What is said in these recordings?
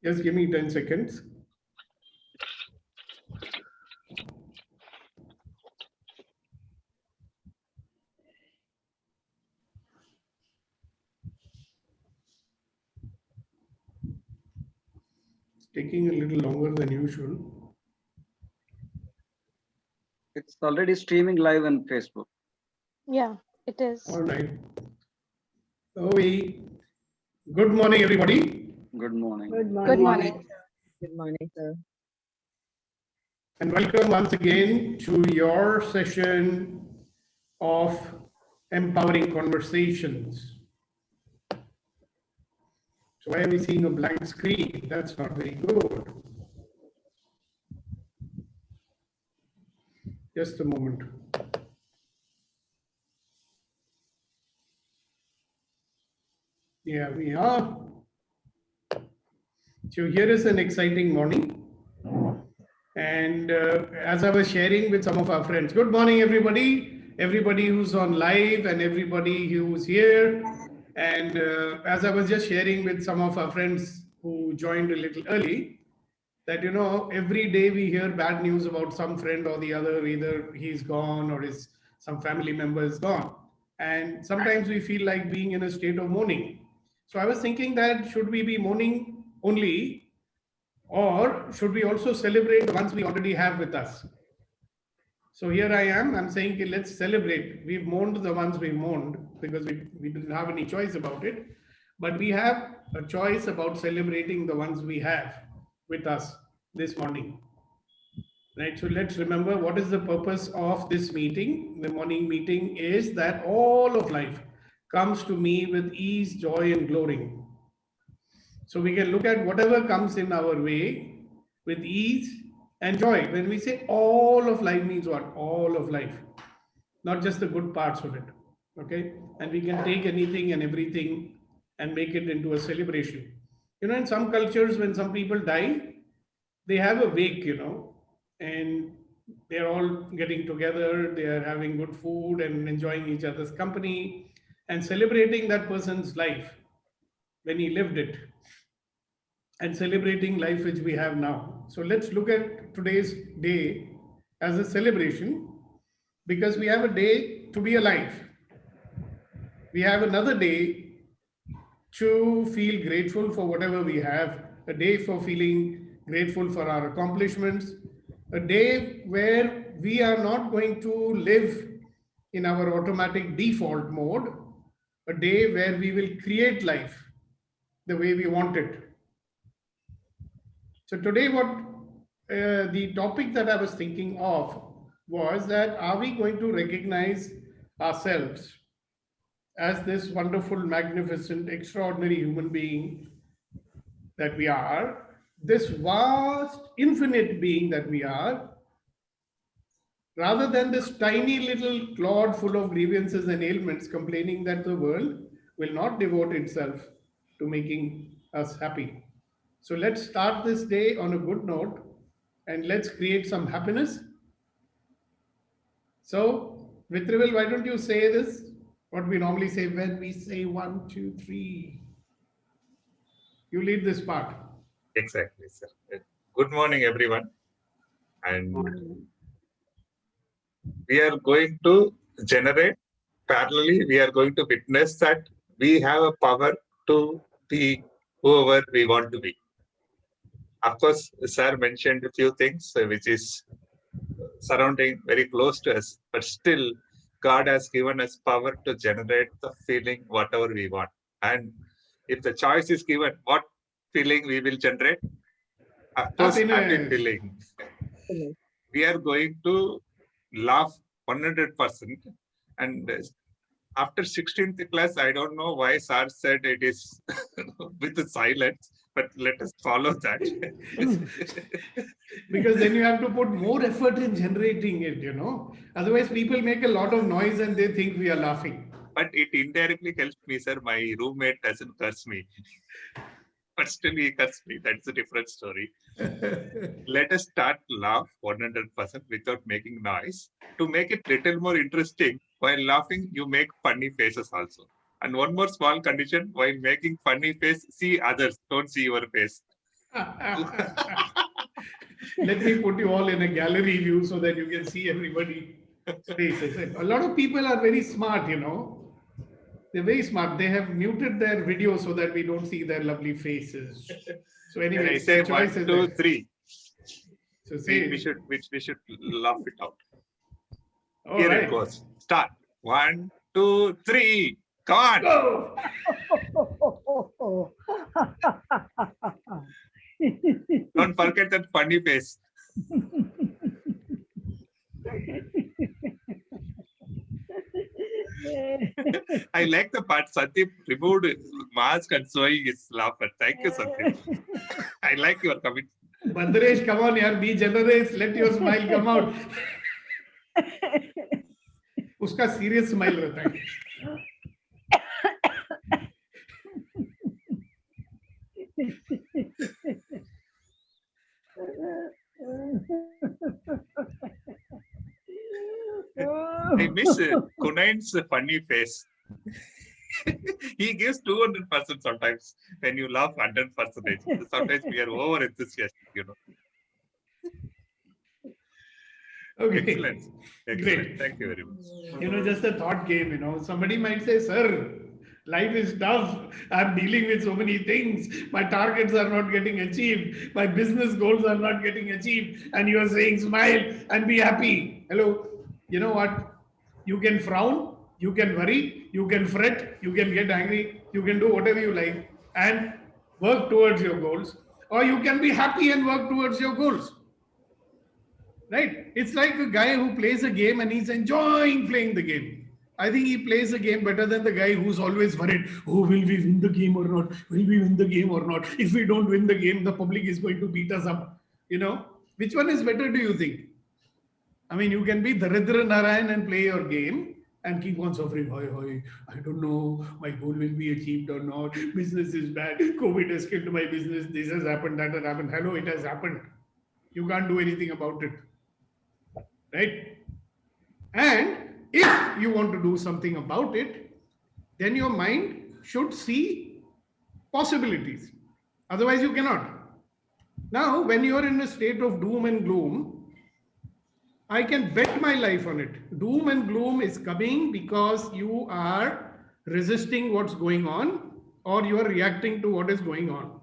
Just give me 10 seconds. It's taking a little longer than usual. It's already streaming live on Facebook. Yeah, it is. All right. Good morning, everybody. Good morning. Good morning. Good morning, sir. And welcome once again to your session of Empowering Conversations. So why are we seeing a blank screen? That's not very good. Just a moment. Yeah, we are. So here is an exciting morning. And as I was sharing with some of our friends, good morning, everybody who's on live and everybody who's here. And as I was just sharing with some of our friends who joined a little early, that, every day we hear bad news about some friend or the other, either he's gone or some family member is gone. And sometimes we feel like being in a state of mourning. So I was thinking that should we be mourning only, or should we also celebrate the ones we already have with us? So here I am, I'm saying, okay, let's celebrate. We've mourned the ones we mourned because we didn't have any choice about it. But we have a choice about celebrating the ones we have with us this morning. Right, so let's remember what is the purpose of this meeting. The morning meeting is that all of life comes to me with ease, joy, and glory. So we can look at whatever comes in our way with ease and joy. When we say all of life means what? All of life, not just the good parts of it. Okay, and we can take anything and everything and make it into a celebration. In some cultures, when some people die, they have a wake, and they're all getting together, they are having good food and enjoying each other's company and celebrating that person's life when he lived it, and celebrating life which we have now. So let's look at today's day as a celebration, because we have a day to be alive. We have another day to feel grateful for whatever we have, a day for feeling grateful for our accomplishments, a day where we are not going to live in our automatic default mode, a day where we will create life the way we want it. So today the topic that I was thinking of was that, are we going to recognize ourselves as this wonderful, magnificent, extraordinary human being that we are, this vast, infinite being that we are, rather than this tiny little clod full of grievances and ailments complaining that the world will not devote itself to making us happy. So let's start this day on a good note and let's create some happiness. So, Vitrival, why don't you say this? What we normally say when we say 1, 2, 3. You lead this part. Exactly, sir. Good morning, everyone. And we are going to generate parallelly, we are going to witness that we have a power to be whoever we want to be. Of course, sir mentioned a few things which is surrounding very close to us, but still God has given us power to generate the feeling whatever we want. And if the choice is given, what feeling we will generate? Of course, happy feeling. We are going to laugh 100%. And after 16th class, I don't know why sir said it is with the silence, but let us follow that. Because then you have to put more effort in generating it, Otherwise, people make a lot of noise and they think we are laughing. But it indirectly helps me, sir. My roommate doesn't curse me. But still he cursed me. That's a different story. Let us start laugh 100% without making noise. To make it little more interesting, while laughing, you make funny faces also. And one more small condition, while making funny face, see others, don't see your face. Let me put you all in a gallery view so that you can see everybody's faces. A lot of people are very smart, you know. They're very smart. They have muted their video so that we don't see their lovely faces. So anyway, say the choice 1, is 2, there. 3. So say We should laugh it out. all Here right. it goes. Start. 1, 2, 3. Come on. Go! Don't forget that funny face. I like the part Sandeep removed mask and showing his laughter. Thank you, Sandeep. I like your comment. Bhadresh, come on, yaar, be generous. Let your smile come out. उसका serious smile रहता है. I miss Kunain's funny face. He gives 200% sometimes when you laugh 100%. Sometimes we are over enthusiastic, you know. Okay. Excellent. Great. Thank you very much. You know, just a thought game, you know. Somebody might say, sir, life is tough. I'm dealing with so many things. My targets are not getting achieved. My business goals are not getting achieved. And you are saying, smile and be happy. Hello. You know what? You can frown, you can worry, you can fret, you can get angry, you can do whatever you like and work towards your goals. Or you can be happy and work towards your goals. Right? It's like a guy who plays a game and he's enjoying playing the game. I think he plays the game better than the guy who's always worried, oh, will we win the game or not? Will we win the game or not? If we don't win the game, the public is going to beat us up. You know, which one is better, do you think? I mean, you can be Daridra Narayan and play your game and keep on suffering. I don't know, my goal will be achieved or not. Business is bad. COVID has killed my business. This has happened, that has happened. Hello, it has happened. You can't do anything about it. Right? And if you want to do something about it, then your mind should see possibilities. Otherwise, you cannot. Now, when you are in a state of doom and gloom, I can bet my life on it. Doom and gloom is coming because you are resisting what's going on or you are reacting to what is going on.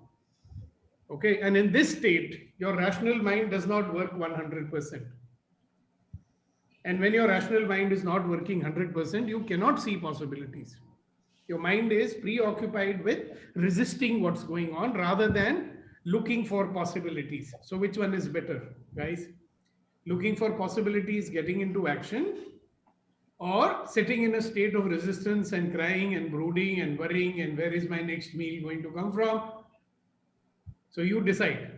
Okay, and in this state, your rational mind does not work 100%. And when your rational mind is not working 100%, you cannot see possibilities. Your mind is preoccupied with resisting what's going on rather than looking for possibilities. So which one is better, guys? Looking for possibilities, getting into action, or sitting in a state of resistance and crying and brooding and worrying and where is my next meal going to come from? So you decide.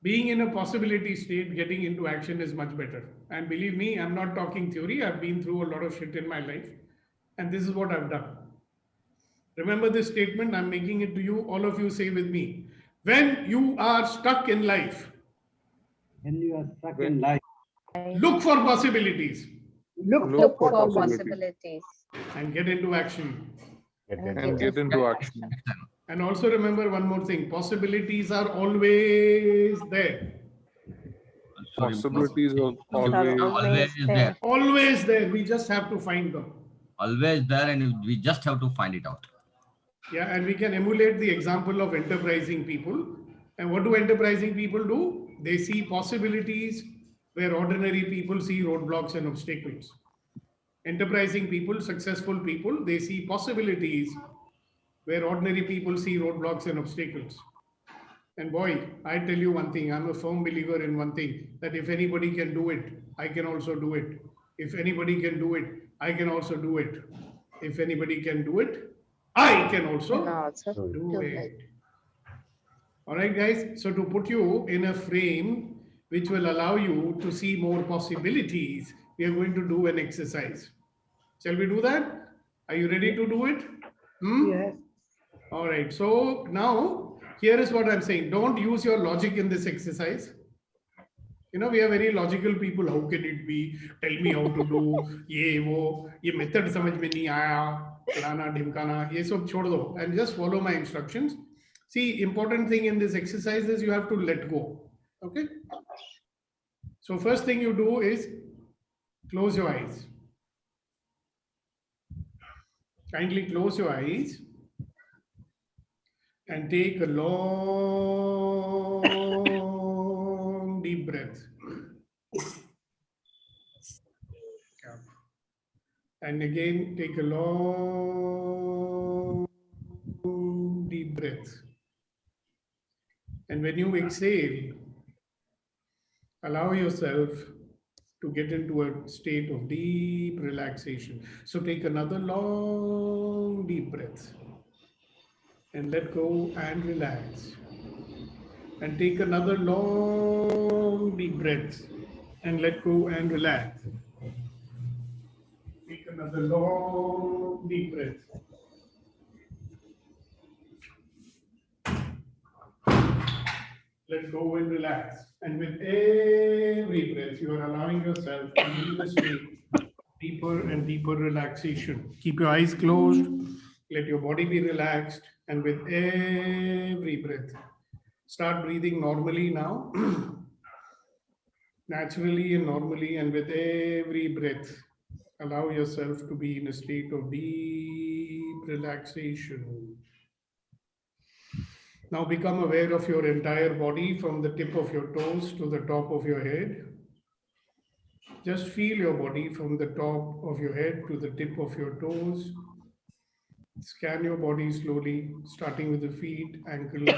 Being in a possibility state, getting into action is much better. And believe me, I'm not talking theory. I've been through a lot of shit in my life. And this is what I've done. Remember this statement, I'm making it to you. All of you say with me. When you are stuck in life, look for possibilities. Look for possibilities. And get into action. And get into action. And also remember one more thing. Possibilities are always there. Possibilities are Always always there. Always there. We just have to find them. Always there, and we just have to find it out. Yeah, and we can emulate the example of enterprising people. And what do enterprising people do? They see possibilities where ordinary people see roadblocks and obstacles. Enterprising people, successful people, they see possibilities where ordinary people see roadblocks and obstacles. And boy, I tell you one thing, I'm a firm believer in one thing, that if anybody can do it, I can also do it. If anybody can do it, I can also do it. If anybody can do it, I can also do it. All right, guys. So to put you in a frame which will allow you to see more possibilities, we are going to do an exercise. Shall we do that? Are you ready to do it? Yes. All right. So now here is what I'm saying. Don't use your logic in this exercise. You know, we are very logical people. How can it be? Tell me how to do. Ye method समझ में नहीं आया. फलाना ढिमकाना. ये सब छोड़ दो and just follow my instructions. See, important thing in this exercise is you have to let go. Okay. So first thing you do is close your eyes. Kindly close your eyes and take a long deep breath. And again, take a long deep breath. And when you exhale, allow yourself to get into a state of deep relaxation. So take another long deep breath and let go and relax. And take another long deep breath and let go and relax. Take another long deep breath. Let go and relax. And with every breath, you are allowing yourself to move the state deeper and deeper relaxation. Keep your eyes closed. Let your body be relaxed. And with every breath, start breathing normally now. Naturally and normally. And with every breath, allow yourself to be in a state of deep relaxation. Now become aware of your entire body from the tip of your toes to the top of your head. Just feel your body from the top of your head to the tip of your toes. Scan your body slowly, starting with the feet, ankles,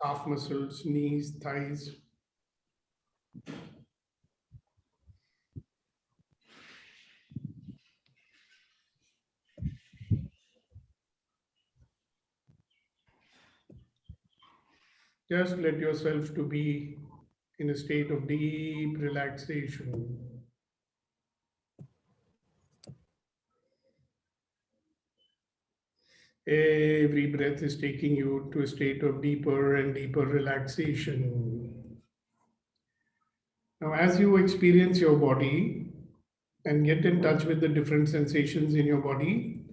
calf muscles, knees, thighs. Just let yourself to be in a state of deep relaxation. Every breath is taking you to a state of deeper and deeper relaxation. Now, as you experience your body and get in touch with the different sensations in your body,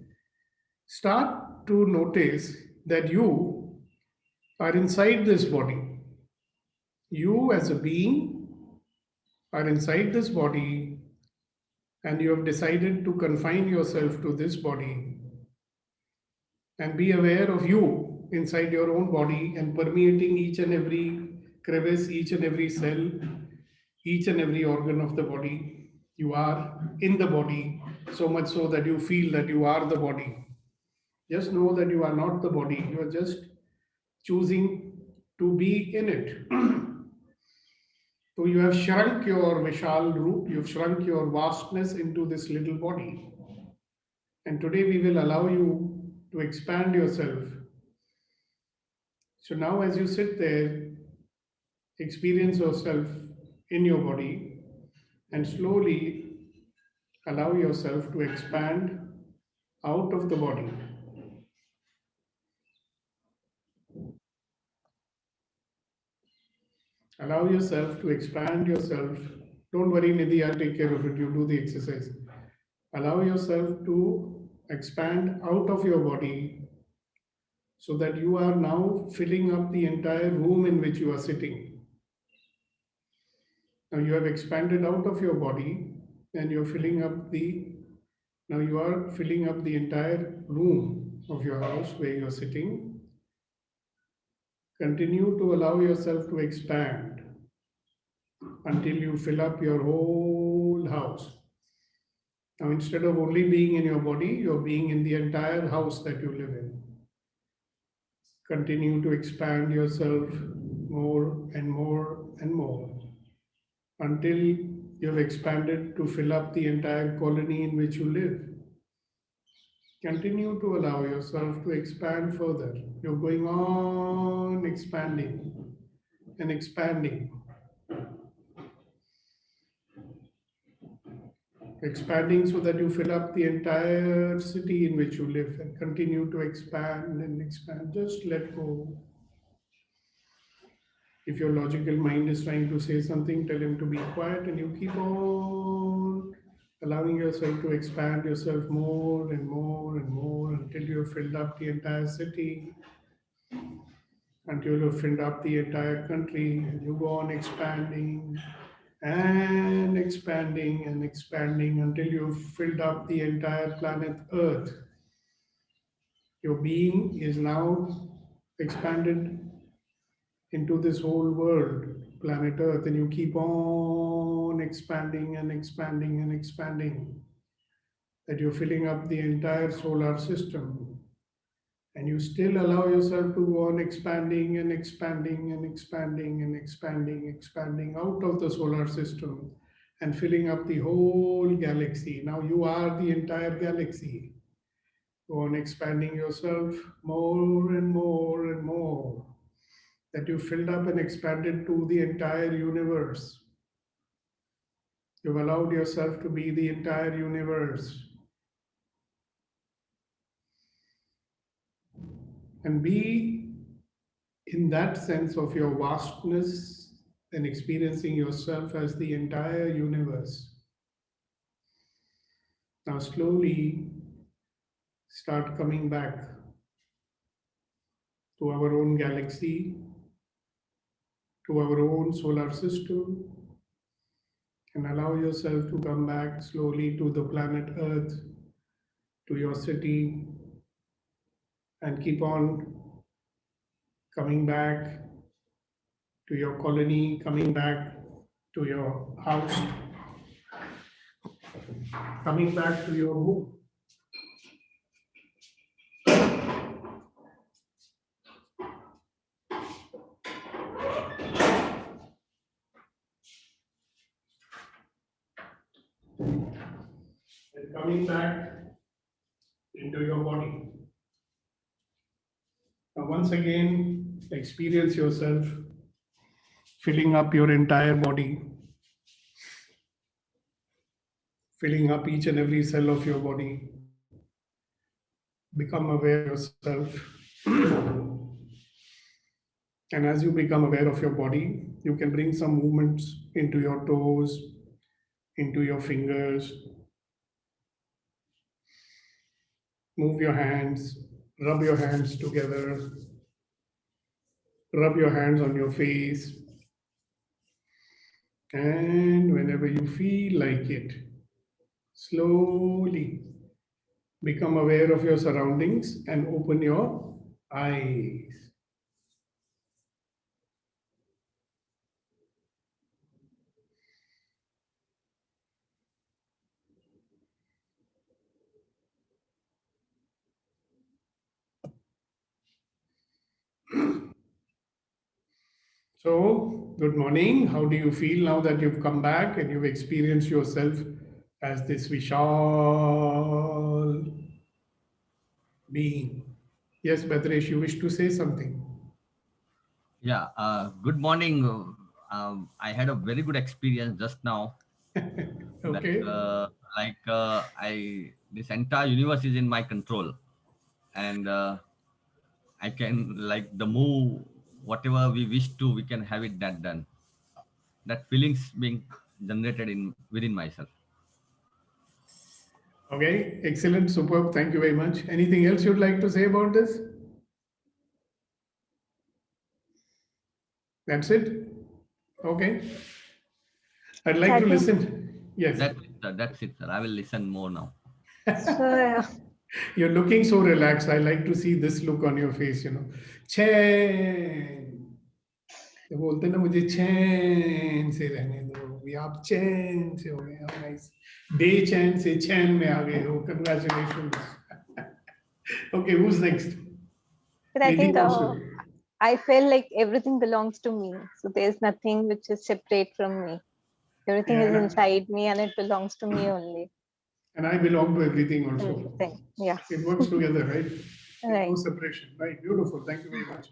start to notice that you are inside this body. You as a being are inside this body, and you have decided to confine yourself to this body and be aware of you inside your own body and permeating each and every crevice, each and every cell, each and every organ of the body. You are in the body, so much so that you feel that you are the body. Just know that you are not the body, you are just choosing to be in it. So you have shrunk your Vishal Roop, you've shrunk your vastness into this little body. And today we will allow you to expand yourself. So now as you sit there, experience yourself in your body and slowly allow yourself to expand out of the body. Allow yourself to expand yourself. Don't worry, Nidhi, I'll take care of it. You do the exercise. Allow yourself to expand out of your body so that you are now filling up the entire room in which you are sitting. Now you have expanded out of your body and you're filling up now you are filling up the entire room of your house where you're sitting. Continue to allow yourself to expand until you fill up your whole house. Now, instead of only being in your body, you're being in the entire house that you live in. Continue to expand yourself more and more and more until you've expanded to fill up the entire colony in which you live. Continue to allow yourself to expand further. You're going on expanding and expanding. Expanding so that you fill up the entire city in which you live and continue to expand and expand. Just let go. If your logical mind is trying to say something, tell him to be quiet and you keep on allowing yourself to expand yourself more and more and more until you have filled up the entire city. until you filled up the entire country, and you go on expanding and expanding and expanding until you've filled up the entire planet Earth. Your being is now expanded into this whole world, planet Earth, and you keep on expanding and expanding and expanding, that you're filling up the entire solar system. And you still allow yourself to go on expanding and expanding and expanding and expanding, expanding out of the solar system and filling up the whole galaxy. Now you are the entire galaxy. Go on expanding yourself more and more and more, that you filled up and expanded to the entire universe. You've allowed yourself to be the entire universe. And be in that sense of your vastness and experiencing yourself as the entire universe. Now slowly start coming back to our own galaxy, to our own solar system, and allow yourself to come back slowly to the planet Earth, to your city, and keep on coming back to your colony, coming back to your house, coming back to your home. And coming back into your body. Now, once again, experience yourself filling up your entire body, filling up each and every cell of your body. Become aware of yourself. And as you become aware of your body, you can bring some movements into your toes, into your fingers. Move your hands, rub your hands together, rub your hands on your face. And whenever you feel like it, slowly become aware of your surroundings and open your eyes. So, good morning. How do you feel now that you've come back and you've experienced yourself as this Vishal being? Yes, Bhadresh, you wish to say something? Yeah, good morning. I had a very good experience just now. Okay. This entire universe is in my control, and I can the move whatever we wish to, we can have it that done. That feelings being generated within myself. Okay, excellent, superb. Thank you very much. Anything else you'd like to say about this? That's it? Okay. I'd like to listen. Yes. That's it, sir. I will listen more now. So, You're looking so relaxed. I like to see this look on your face, चैन तो बोलते ना मुझे चैन से रहने दो अभी आप चैन से हो गए हो नाइस बेचैन से चैन में आ गए हो congratulations. Okay, who's next? but I think Nidhi also. I feel like everything belongs to me. So there's nothing which is separate from me. Everything is Yeah. inside me and it belongs to me only. And I belong to everything also. Everything. Yeah. It works together, right? Right. No separation. Right. Beautiful. Thank you very much.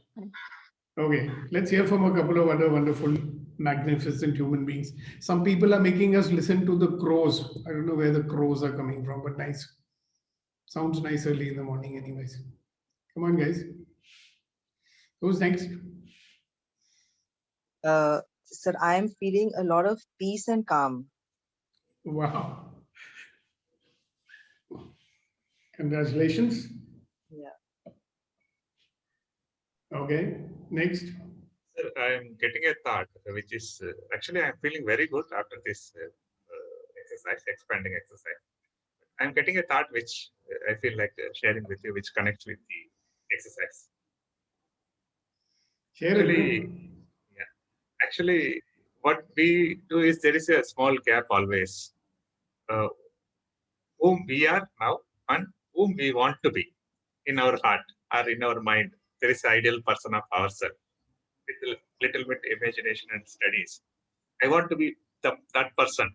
Okay. Let's hear from a couple of other wonderful, magnificent human beings. Some people are making us listen to the crows. I don't know where the crows are coming from, but nice. Sounds nice early in the morning, anyways. Come on, guys. Who's next? Sir, I am feeling a lot of peace and calm. Wow. Congratulations. Yeah. Okay. Next. Sir, I'm getting a thought, which is actually I'm feeling very good after this exercise, expanding exercise. I'm getting a thought which I feel like sharing with you, which connects with the exercise. Share it. Actually, what we do is there is a small gap always. Whom we are now and whom we want to be in our heart or in our mind. There is ideal person of ourselves with a little bit imagination and studies. I want to be that person.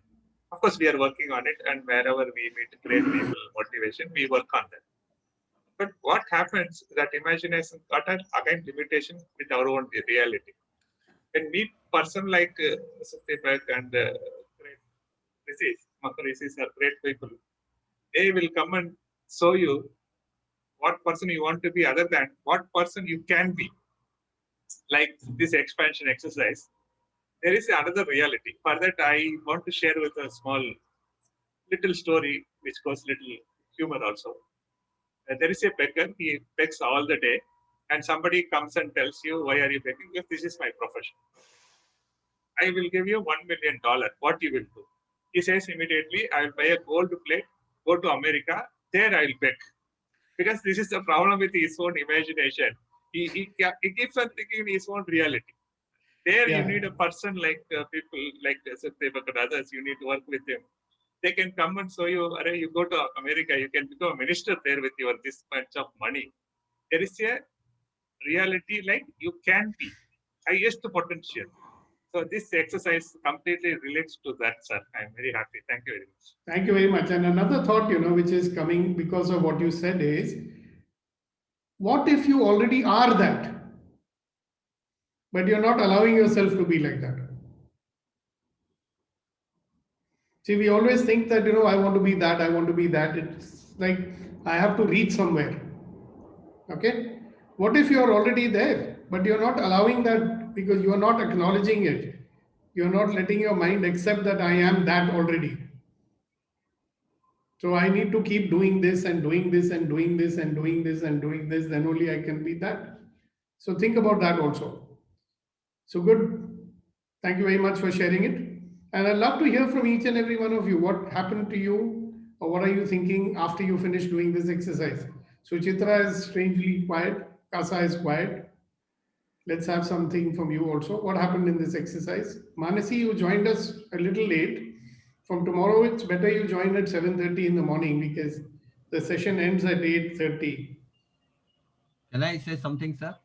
Of course, we are working on it, and wherever we meet great people, motivation, we work on that. But what happens that imagination got an again limitation with our own reality. When meet person like Satyapak and great Rishis, Rishis are great people. They will come and show you what person you want to be other than what person you can be. Like this expansion exercise, there is another reality. For that, I want to share with a small little story, which goes little humor also. There is a beggar, he begs all the day, and somebody comes and tells you, why are you begging? Because this is my profession. I will give you $1 million. What you will do? He says immediately, I will buy a gold plate, go to America, there I will beg. Because this is the problem with his own imagination. He keeps on thinking in his own reality. There you need a person like people like Satyapak and others, you need to work with him. They can come and show you, you go to America, you can become a minister there with your this much of money. There is a reality like you can be, highest potential. So this exercise completely relates to that, sir. I'm very happy. Thank you very much. Thank you very much. And another thought, which is coming because of what you said is, what if you already are that, but you're not allowing yourself to be like that? See, we always think that, I want to be that, I want to be that. It's like I have to reach somewhere. Okay? What if you're already there, but you're not allowing that because you are not acknowledging it? You're not letting your mind accept that I am that already. So I need to keep doing this and doing this and doing this and doing this and doing this, then only I can be that. So think about that also. So good. Thank you very much for sharing it. And I'd love to hear from each and every one of you. What happened to you, or what are you thinking after you finish doing this exercise? So Chitra is strangely quiet. Kasa is quiet. Let's have something from you also. What happened in this exercise? Manasi, you joined us a little late. From tomorrow, it's better you join at 7:30 in the morning because the session ends at 8:30. Can I say something, sir?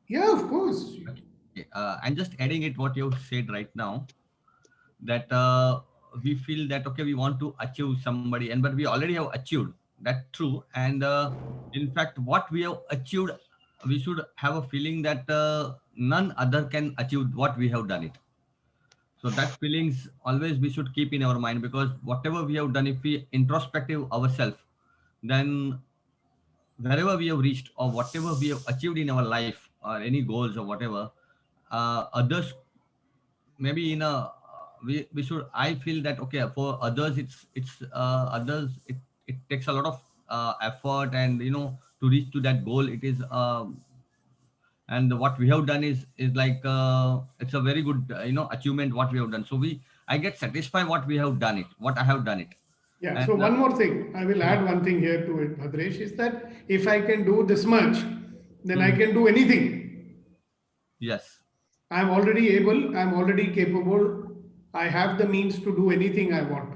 Yeah, of course. Okay. I'm just adding it what you said right now, that we feel that, okay, we want to achieve somebody, but we already have achieved. That's true. And in fact, what we have achieved, we should have a feeling that none other can achieve what we have done it. So that feelings always we should keep in our mind, because whatever we have done, if we introspective ourselves, then wherever we have reached or whatever we have achieved in our life or any goals or whatever, others maybe in a we should, I feel that, okay, for others it's others it takes a lot of effort, and to reach to that goal, it is and what we have done is like it's a very good achievement what we have done. So I get satisfied what we have done it, what I have done it. Yeah. And So one more thing, I will add one thing here to it, Bhadresh, is that if I can do this much, then I can do anything. Yes. I'm already able, I'm already capable. I have the means to do anything I want.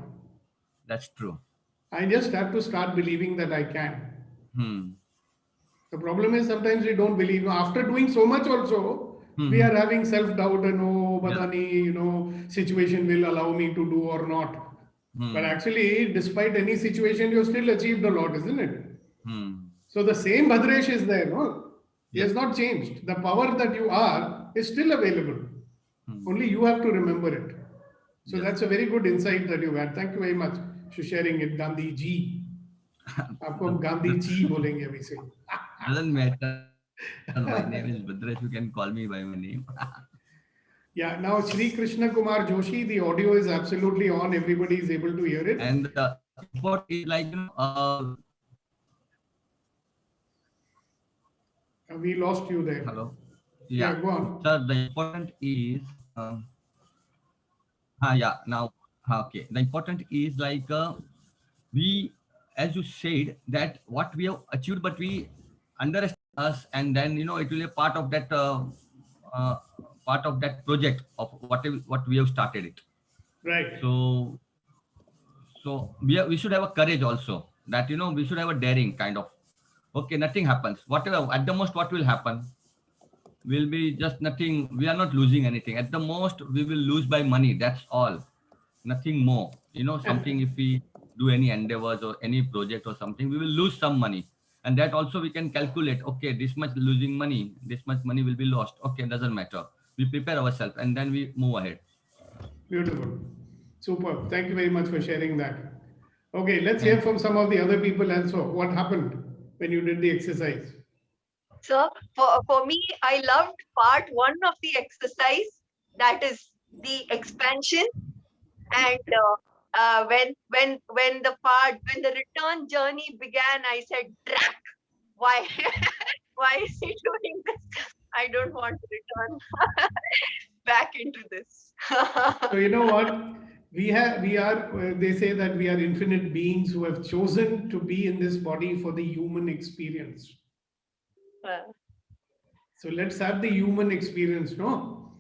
That's true. I just have to start believing that I can. The problem is sometimes we don't believe. After doing so much also, we are having self-doubt and situation will allow me to do or not. But actually, despite any situation, you still achieved a lot, isn't it? So the same Bhadresh is there, no? He has not changed. The power that you are is still available. Only you have to remember it. So that's a very good insight that you had. Thank you very much for sharing it, Gandhi ji. आपको हम गांधी जी बोलेंगे अभी से. Doesn't matter. My name is Bhadresh. You can call me by my name. Yeah. Now, Shri Krishna Kumar Joshi, the audio is absolutely on. Everybody is able to hear it. And what is like we lost you there. Hello. Yeah, go on. Sir, the important is, okay. The important is like we, as you said, that what we have achieved, but we underestimate us, and then it will be a uh, part of that project of what we have started it. Right. So we should have a courage also, that we should have a daring kind of. Okay, nothing happens. Whatever at the most, what will happen will be just nothing. We are not losing anything. At the most, we will lose by money. That's all. Nothing more. Something, if we do any endeavors or any project or something, we will lose some money. And that also we can calculate, okay, this much losing money, this much money will be lost. Okay, doesn't matter. We prepare ourselves and then we move ahead. Beautiful. Super. Thank you very much for sharing that. Okay, let's hear from some of the other people also. What happened when you did the exercise? So for me, I loved part 1 of the exercise, that is the expansion. And when the return journey began, I said, "Drac, why why is he doing this? I don't want to return back into this." So you know what? We are, they say that we are infinite beings who have chosen to be in this body for the human experience. So let's have the human experience, no?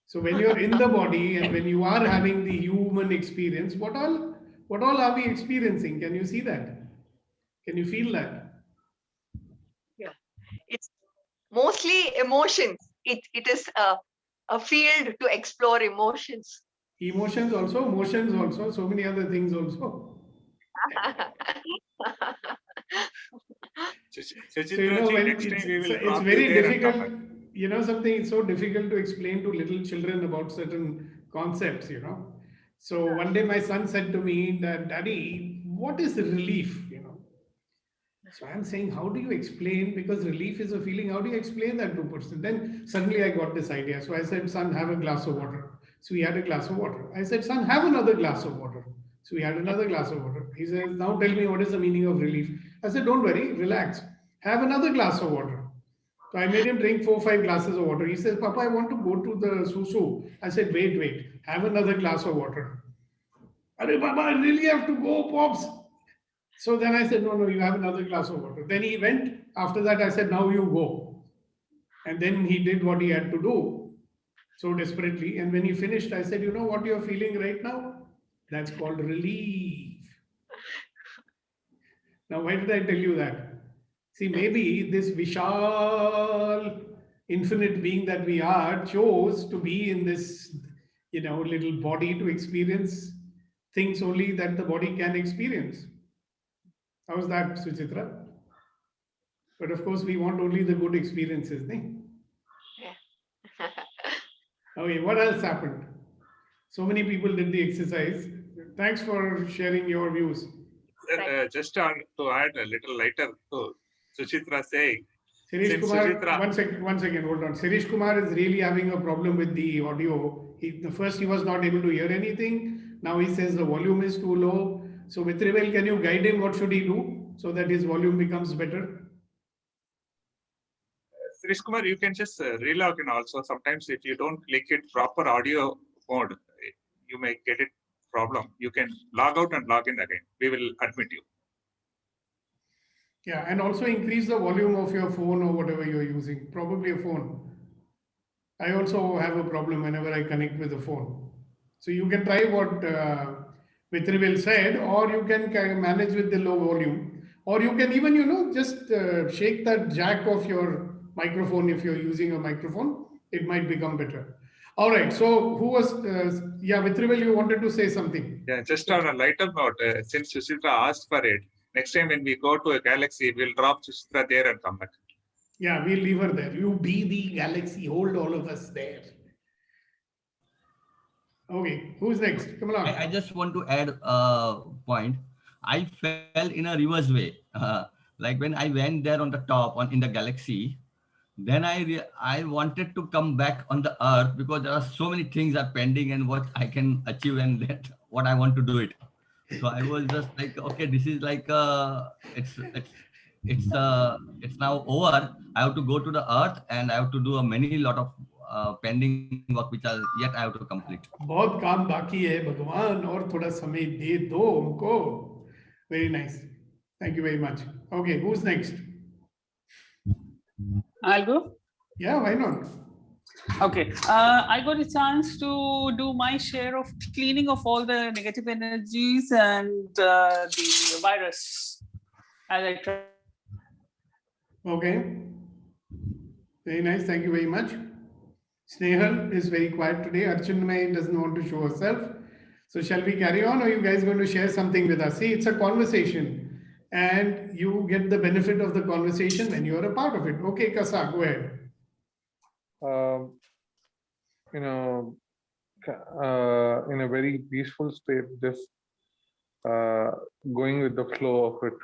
So when you're in the body and when you are having the human experience, what all are we experiencing? Can you see that? Can you feel that? Yeah, it's mostly emotions. It is a field to explore emotions. Emotions also, motions also, so many other things also. So you know, when it's very difficult, something it's so difficult to explain to little children about certain concepts, So one day my son said to me that, "Daddy, what is relief?" So I'm saying, how do you explain? Because relief is a feeling. How do you explain that to a person? Then suddenly I got this idea. So I said, "Son, have a glass of water." So he had a glass of water. I said, "Son, have another glass of water." So he had another glass of water. He says, "Now tell me, what is the meaning of relief?" I said, "Don't worry, relax. Have another glass of water." So I made him drink 4-5 glasses of water. He says, "Papa, I want to go to the susu." I said, wait, have another glass of water. "Arey Baba, I really have to go, Pops." So then I said, no, you have another glass of water. Then he went. After that, I said, "Now you go." And then he did what he had to do so desperately. And when he finished, I said, "You know what you're feeling right now? That's called relief." Now, why did I tell you that? See, maybe this Vishal, infinite being that we are, chose to be in this, little body to experience things only that the body can experience. How's that, Suchitra? But of course, we want only the good experiences, right? Yeah. Okay, what else happened? So many people did the exercise. Thanks for sharing your views. Just to add a little later to Suchitra saying, Sirish since Kumar, Suchitra- one second, hold on. Sirish Kumar is really having a problem with the audio. First he was not able to hear anything. Now he says the volume is too low. So Vitrivel, can you guide him? What should he do so that his volume becomes better? Sirish Kumar, you can just relog in also. Sometimes if you don't click it proper audio mode, you may get it problem. You can log out and log in again. We will admit you. Yeah, and also increase the volume of your phone or whatever you're using, probably a phone. I also have a problem whenever I connect with a phone. So you can try what Vitrivel said, or you can manage with the low volume, or you can even, just shake that jack of your microphone. If you're using a microphone, it might become better. All right. So who was, Vitrivel, you wanted to say something. Yeah, just on a lighter note, since Suchitra asked for it, next time when we go to a galaxy, we'll drop Suchitra there and come back. Yeah, we'll leave her there. You be the galaxy, hold all of us there. Okay, who's next? Come along. I just want to add a point. I fell in a reverse way. Like when I went there on the top in the galaxy, then I wanted to come back on the earth because there are so many things are pending and what I can achieve and that what I want to do it. So I was just like, okay, this is like it's it's now over. I have to go to the earth and I have to do a many lot of pending work which are yet I have to complete. बहुत काम बाकी है भगवान, और थोड़ा समय दे दो उनको. Very nice. Thank you very much. Okay, who's next? I'll go. Yeah, why not? Okay. I got a chance to do my share of cleaning of all the negative energies and the virus. As I try. Okay. Very nice. Thank you very much. Snehal is very quiet today. Archanmay doesn't want to show herself. So shall we carry on, or are you guys going to share something with us? See, it's a conversation and you get the benefit of the conversation when you're a part of it. Okay, Kasa, go ahead. You know, in a very peaceful state, just going with the flow of it.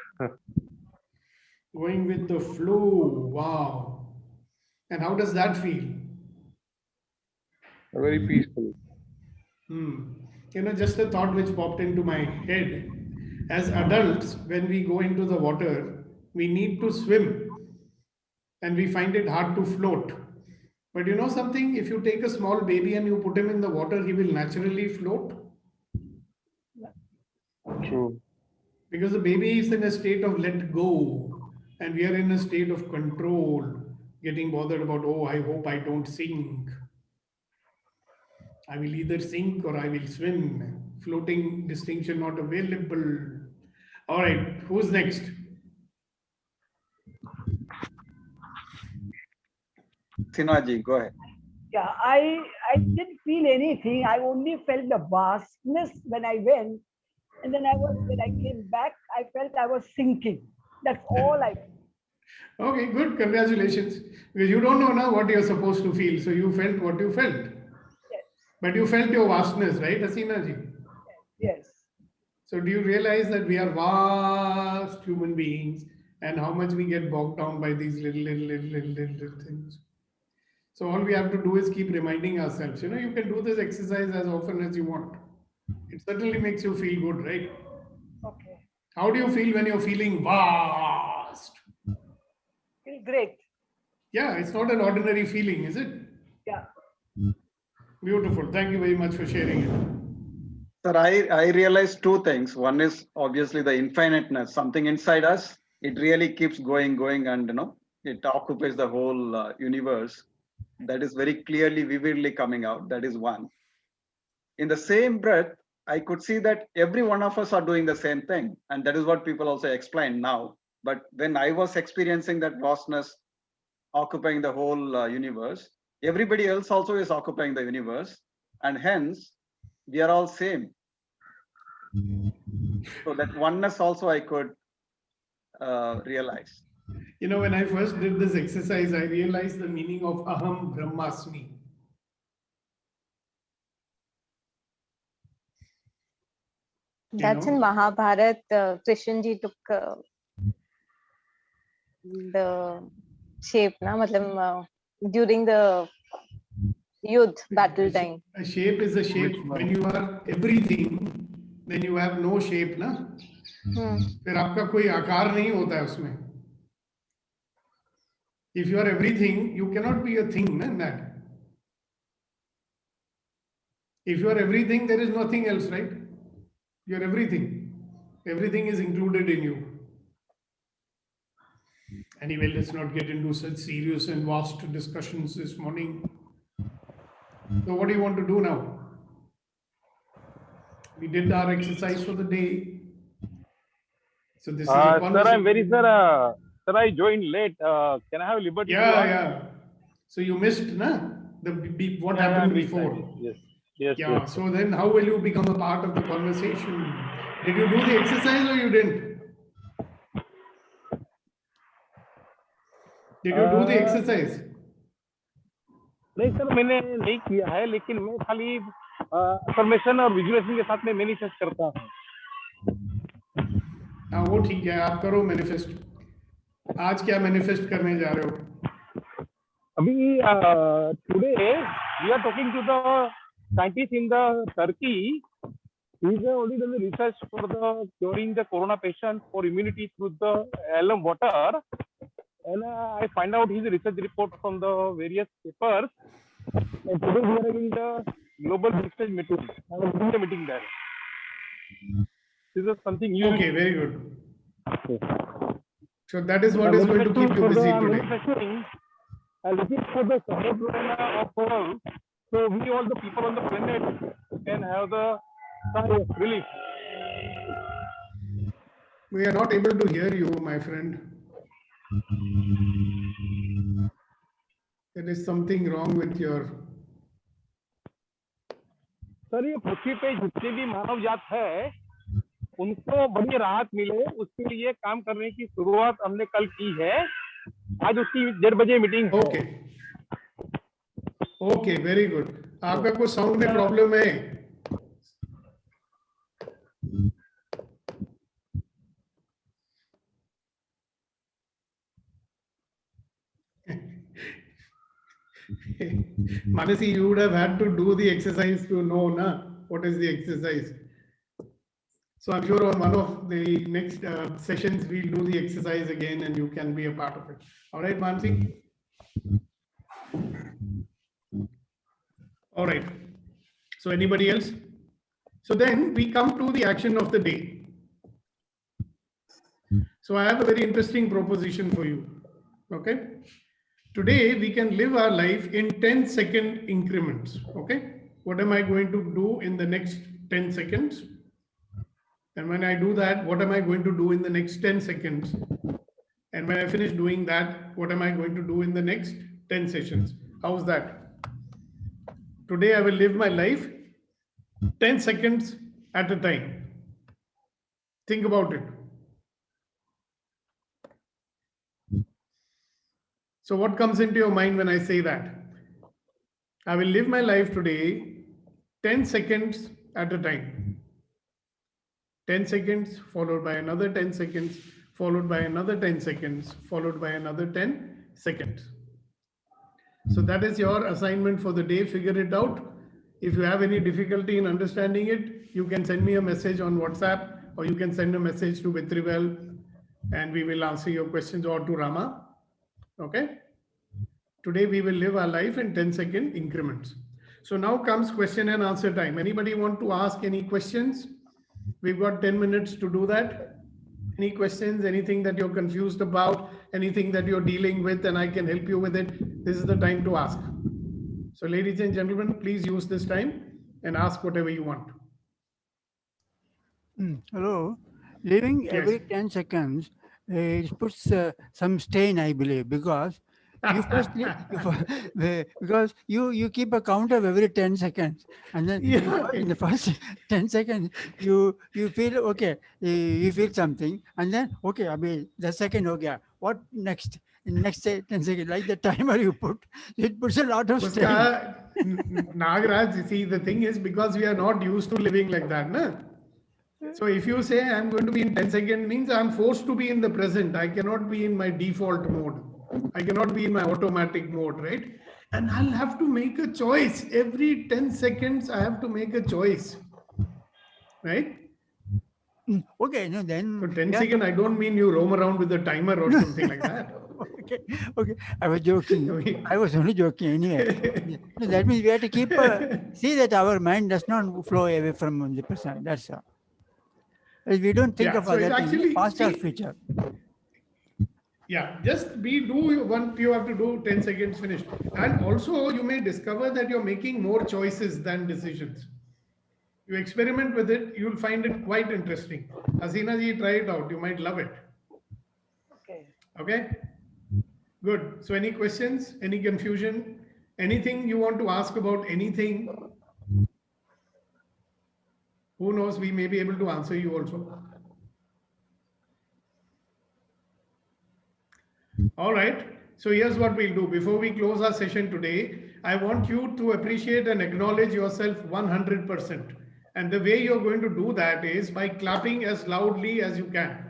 Going with the flow. Wow. And how does that feel? Very peaceful. You know, just a thought which popped into my head. As adults, when we go into the water, we need to swim and we find it hard to float. But you know something? If you take a small baby and you put him in the water, he will naturally float. True. Because the baby is in a state of let go, and we are in a state of control, getting bothered about, oh, I hope I don't sink. I will either sink or I will swim. Floating distinction not available. All right, who's next? Sinaji, go ahead. Yeah, I didn't feel anything. I only felt the vastness when I went, and then when I came back, I felt I was sinking. That's all I felt. Okay, good. Congratulations. Because you don't know now what you're supposed to feel. So you felt what you felt. Yes. But you felt your vastness, right, Hasina ji? Yes. So do you realize that we are vast human beings and how much we get bogged down by these little things? So all we have to do is keep reminding ourselves, you know, you can do this exercise as often as you want. It certainly makes you feel good, right? Okay. How do you feel when you're feeling vast? Feel great. Yeah, it's not an ordinary feeling, is it? Yeah. Beautiful. Thank you very much for sharing it. Sir, I realized two things. One is obviously the infiniteness, something inside us. It really keeps going, and you know, it occupies the whole universe. That is very clearly, vividly coming out. That is one. In the same breath, I could see that every one of us are doing the same thing. And that is what people also explain now. But when I was experiencing that vastness occupying the whole universe, everybody else also is occupying the universe. And hence, we are all same. So that oneness also I could realize. You know, when I first did this exercise, I realized the meaning of Aham Brahmasmi. That's in Mahabharata. Krishna ji took the shape, na? Matlab, during the Yudh battle time. A shape is a shape. When you are everything, then you have no shape, na? फिर आपका कोई आकार नहीं होता है उसमें. If you are everything, you cannot be a thing, na, in that. If you are everything, there is nothing else, right? You are everything. Everything is included in you. Anyway, let's not get into such serious and vast discussions this morning. So what do you want to do now? We did our exercise for the day. So this is a conversation. Sir, I joined late. Can I have liberty? Yeah. So you missed, na? What happened before? Yes. Yeah. So then how will you become a part of the conversation? Did you do the exercise or you didn't? Did you do the exercise? नहीं sir, मैंने नहीं किया है, लेकिन मैं खाली affirmation और visualisation के साथ में मैनिफेस्ट करता हूँ. हाँ, वो ठीक है, आप करो मैनिफेस्ट. आज क्या मैनिफेस्ट करने जा रहे हो? अभी today we are talking to the scientists in the Turkey He's already done the research for the curing the corona patient for immunity through the alum water. And I find out his research report from the various papers. And today we are having the global research meeting. I was doing the meeting there. This is something new. Okay, very good. So that is what is going to keep you busy today. I'm looking for the corona of all. So we all the people on the planet can have the relief. We are not able to hear you, my friend. There is something wrong with your. Sir ये पृथ्वी पे जितनी भी मानव जात है उनको बड़ी राहत मिले उसके लिए काम करने की शुरुआत हमने कल की है आज उसकी 1:30 बजे मीटिंग है ओके ओके वेरी गुड आपका कुछ साउंड में प्रॉब्लम है Manasi, you would have had to do the exercise to know what is the exercise. So I'm sure on one of the next sessions, we'll do the exercise again and you can be a part of it. All right, Manasi? All right. So anybody else? So then we come to the action of the day. So I have a very interesting proposition for you. Okay. Today, we can live our life in 10-second increments. Okay. What am I going to do in the next 10 seconds? And when I do that, what am I going to do in the next 10 seconds? And when I finish doing that, what am I going to do in the next 10 sessions? How's that? Today, I will live my life 10 seconds at a time. Think about it. So what comes into your mind when I say that? I will live my life today 10 seconds at a time. 10 seconds followed by another 10 seconds, followed by another 10 seconds, followed by another 10 seconds. So that is your assignment for the day. Figure it out. If you have any difficulty in understanding it, you can send me a message on WhatsApp or you can send a message to Vitrivel and we will answer your questions, or to Rama. Okay. Today we will live our life in 10-second increments. So now comes question and answer time. Anybody want to ask any questions? We've got 10 minutes to do that. Any questions, anything that you're confused about, anything that you're dealing with and I can help you with it, this is the time to ask. So ladies and gentlemen, please use this time and ask whatever you want. Hello. Living Yes. every 10 seconds, it puts some strain, I believe, because you first because you keep a count of every 10 seconds, and then in the first 10 seconds you feel okay, you feel something, and then okay, I mean the second okay, what next? In the next 10 seconds, like the timer you put, it puts a lot of strain. Nagaraj, see, the thing is because we are not used to living like that, na? So if you say I'm going to be in 10 seconds, means I'm forced to be in the present. I cannot be in my default mode. I cannot be in my automatic mode, right? And I'll have to make a choice. Every 10 seconds, I have to make a choice, right? Okay, no, then. For 10 seconds, I don't mean you roam around with a timer or something like that. Okay, I was joking. I was only joking anyway. No, that means we have to keep, see that our mind does not flow away from the present. That's all. We don't think of so other it's things, past or see, future. Yeah, just do what you have to do, 10 seconds finished. And also you may discover that you're making more choices than decisions. You experiment with it, you'll find it quite interesting. Hasina ji, try it out. You might love it. Okay. Okay. Good. So any questions, any confusion, anything you want to ask about anything? Who knows, we may be able to answer you also. All right. So here's what we'll do. Before we close our session today, I want you to appreciate and acknowledge yourself 100%. And the way you're going to do that is by clapping as loudly as you can.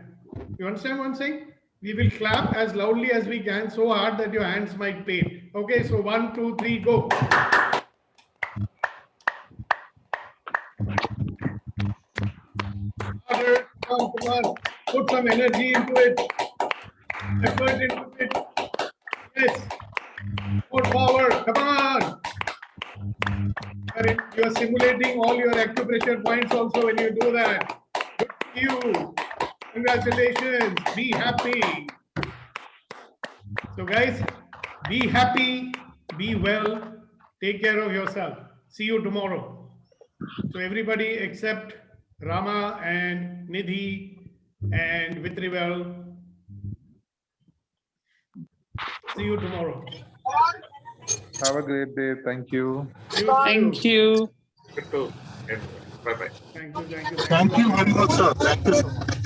You understand what I'm saying? We will clap as loudly as we can, so hard that your hands might pain. Okay, so 1, 2, 3, go. come on. Put some energy into it. Effort into it. Yes. More power. Come on. You are simulating all your acupressure points also when you do that. Good for you. Congratulations. Be happy. So guys, be happy, be well, take care of yourself. See you tomorrow. So everybody except Rama and Nidhi and Vitrivel. See you tomorrow. Have a great day. Thank you. Thank you. Good to. Bye bye. Thank you. Thank you very much, sir. Thank you so much.